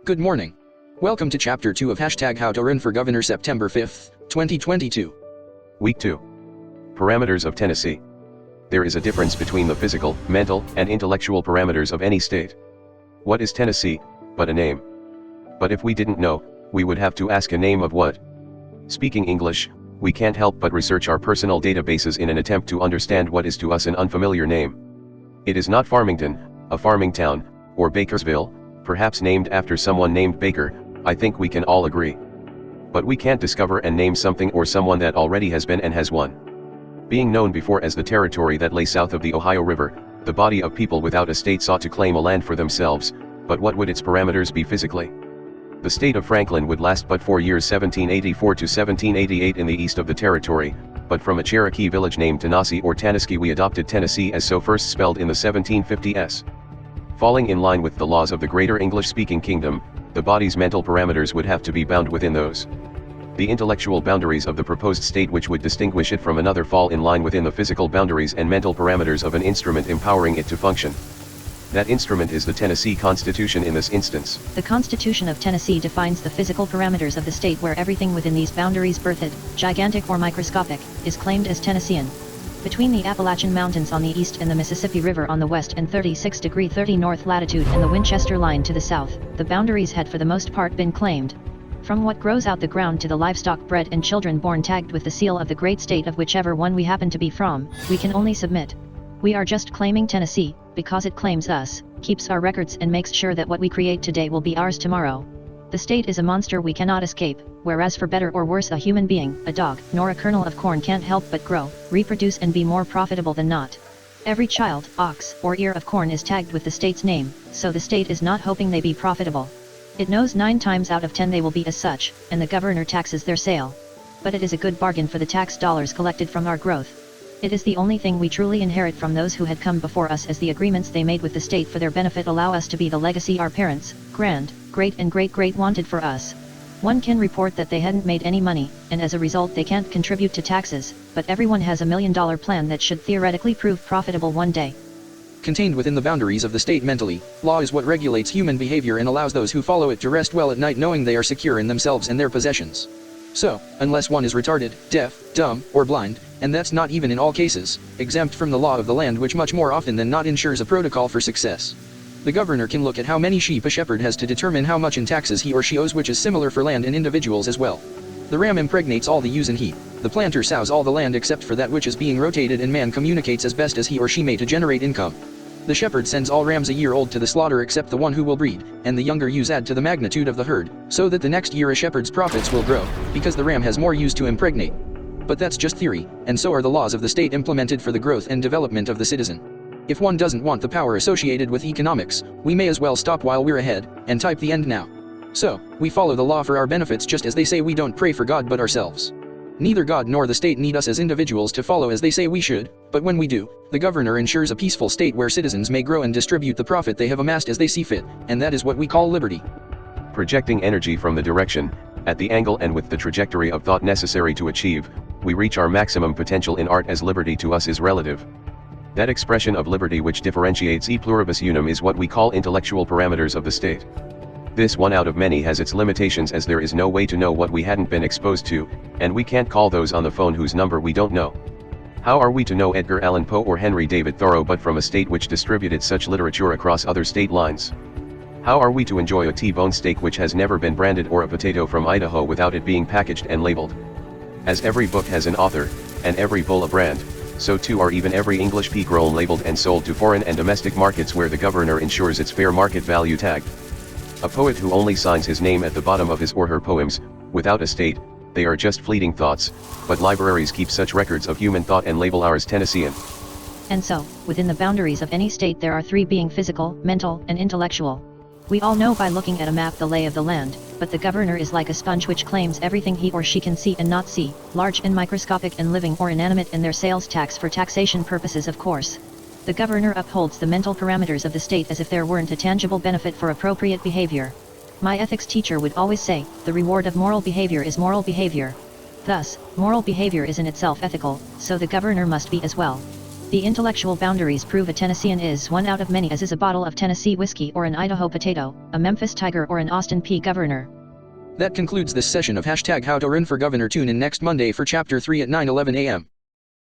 Good morning. Welcome to Chapter 2 of How to Run for Governor September 5th, 2022. Week 2. Parameters of Tennessee. There is a difference between the physical, mental, and intellectual parameters of any state. What is Tennessee, but a name? But if we didn't know, we would have to ask a name of what? Speaking English, we can't help but research our personal databases in an attempt to understand what is to us an unfamiliar name. It is not Farmington, a farming town, or Bakersville, perhaps named after someone named Baker, I think we can all agree. But we can't discover and name something or someone that already has been and has won. Being known before as the territory that lay south of the Ohio River, the body of people without a state sought to claim a land for themselves, but what would its parameters be physically? The state of Franklin would last but 4 years 1784 to 1788 in the east of the territory, but from a Cherokee village named Tanasi or Tanasqui we adopted Tennessee as so first spelled in the 1750s. Falling in line with the laws of the greater English-speaking kingdom, the body's mental parameters would have to be bound within those. The intellectual boundaries of the proposed state which would distinguish it from another fall in line within the physical boundaries and mental parameters of an instrument empowering it to function. That instrument is the Tennessee Constitution in this instance. The Constitution of Tennessee defines the physical parameters of the state where everything within these boundaries, birthed, gigantic or microscopic, is claimed as Tennessean. Between the Appalachian Mountains on the east and the Mississippi River on the west and 36°30 north latitude and the Winchester Line to the south, the boundaries had for the most part been claimed. From what grows out the ground to the livestock bred and children born tagged with the seal of the great state of whichever one we happen to be from, we can only submit. We are just claiming Tennessee, because it claims us, keeps our records and makes sure that what we create today will be ours tomorrow. The state is a monster we cannot escape, whereas for better or worse a human being, a dog, nor a kernel of corn can't help but grow, reproduce and be more profitable than not. Every child, ox, or ear of corn is tagged with the state's name, so the state is not hoping they be profitable. It knows 9 times out of 10 they will be as such, and the governor taxes their sale. But it is a good bargain for the tax dollars collected from our growth. It is the only thing we truly inherit from those who had come before us, as the agreements they made with the state for their benefit allow us to be the legacy our parents, great and great wanted for us. One can report that they hadn't made any money, and as a result they can't contribute to taxes, but everyone has a $1 million plan that should theoretically prove profitable one day. Contained within the boundaries of the state mentally, law is what regulates human behavior and allows those who follow it to rest well at night knowing they are secure in themselves and their possessions. So, unless one is retarded, deaf, dumb, or blind, and that's not even in all cases, exempt from the law of the land, which much more often than not ensures a protocol for success. The governor can look at how many sheep a shepherd has to determine how much in taxes he or she owes, which is similar for land and individuals as well. The ram impregnates all the ewes and heap. The planter sows all the land except for that which is being rotated, and man communicates as best as he or she may to generate income. The shepherd sends all rams a year old to the slaughter except the one who will breed, and the younger ewes add to the magnitude of the herd, so that the next year a shepherd's profits will grow, because the ram has more ewes to impregnate. But that's just theory, and so are the laws of the state implemented for the growth and development of the citizen. If one doesn't want the power associated with economics, we may as well stop while we're ahead, and type the end now. So, we follow the law for our benefits, just as they say we don't pray for God but ourselves. Neither God nor the state need us as individuals to follow as they say we should, but when we do, the governor ensures a peaceful state where citizens may grow and distribute the profit they have amassed as they see fit, and that is what we call liberty. Projecting energy from the direction, at the angle and with the trajectory of thought necessary to achieve, we reach our maximum potential in art, as liberty to us is relative. That expression of liberty which differentiates e pluribus unum is what we call intellectual parameters of the state. This one out of many has its limitations, as there is no way to know what we hadn't been exposed to, and we can't call those on the phone whose number we don't know. How are we to know Edgar Allan Poe or Henry David Thoreau but from a state which distributed such literature across other state lines? How are we to enjoy a T-bone steak which has never been branded, or a potato from Idaho without it being packaged and labeled? As every book has an author, and every bull a brand, so too are even every English pea grown, labeled and sold to foreign and domestic markets where the governor ensures its fair market value tagged. A poet who only signs his name at the bottom of his or her poems, without a state, they are just fleeting thoughts, but libraries keep such records of human thought and label ours Tennessean. And so, within the boundaries of any state there are 3, being physical, mental, and intellectual. We all know by looking at a map the lay of the land, but the governor is like a sponge which claims everything he or she can see and not see, large and microscopic and living or inanimate, and their sales tax for taxation purposes, of course. The governor upholds the mental parameters of the state as if there weren't a tangible benefit for appropriate behavior. My ethics teacher would always say, the reward of moral behavior is moral behavior. Thus, moral behavior is in itself ethical, so the governor must be as well. The intellectual boundaries prove a Tennessean is one out of many, as is a bottle of Tennessee whiskey or an Idaho potato, a Memphis Tiger or an Austin P. Governor. That concludes this session of #HowToRunForGovernor. Tune in next Monday for Chapter 3 at 9:11 a.m.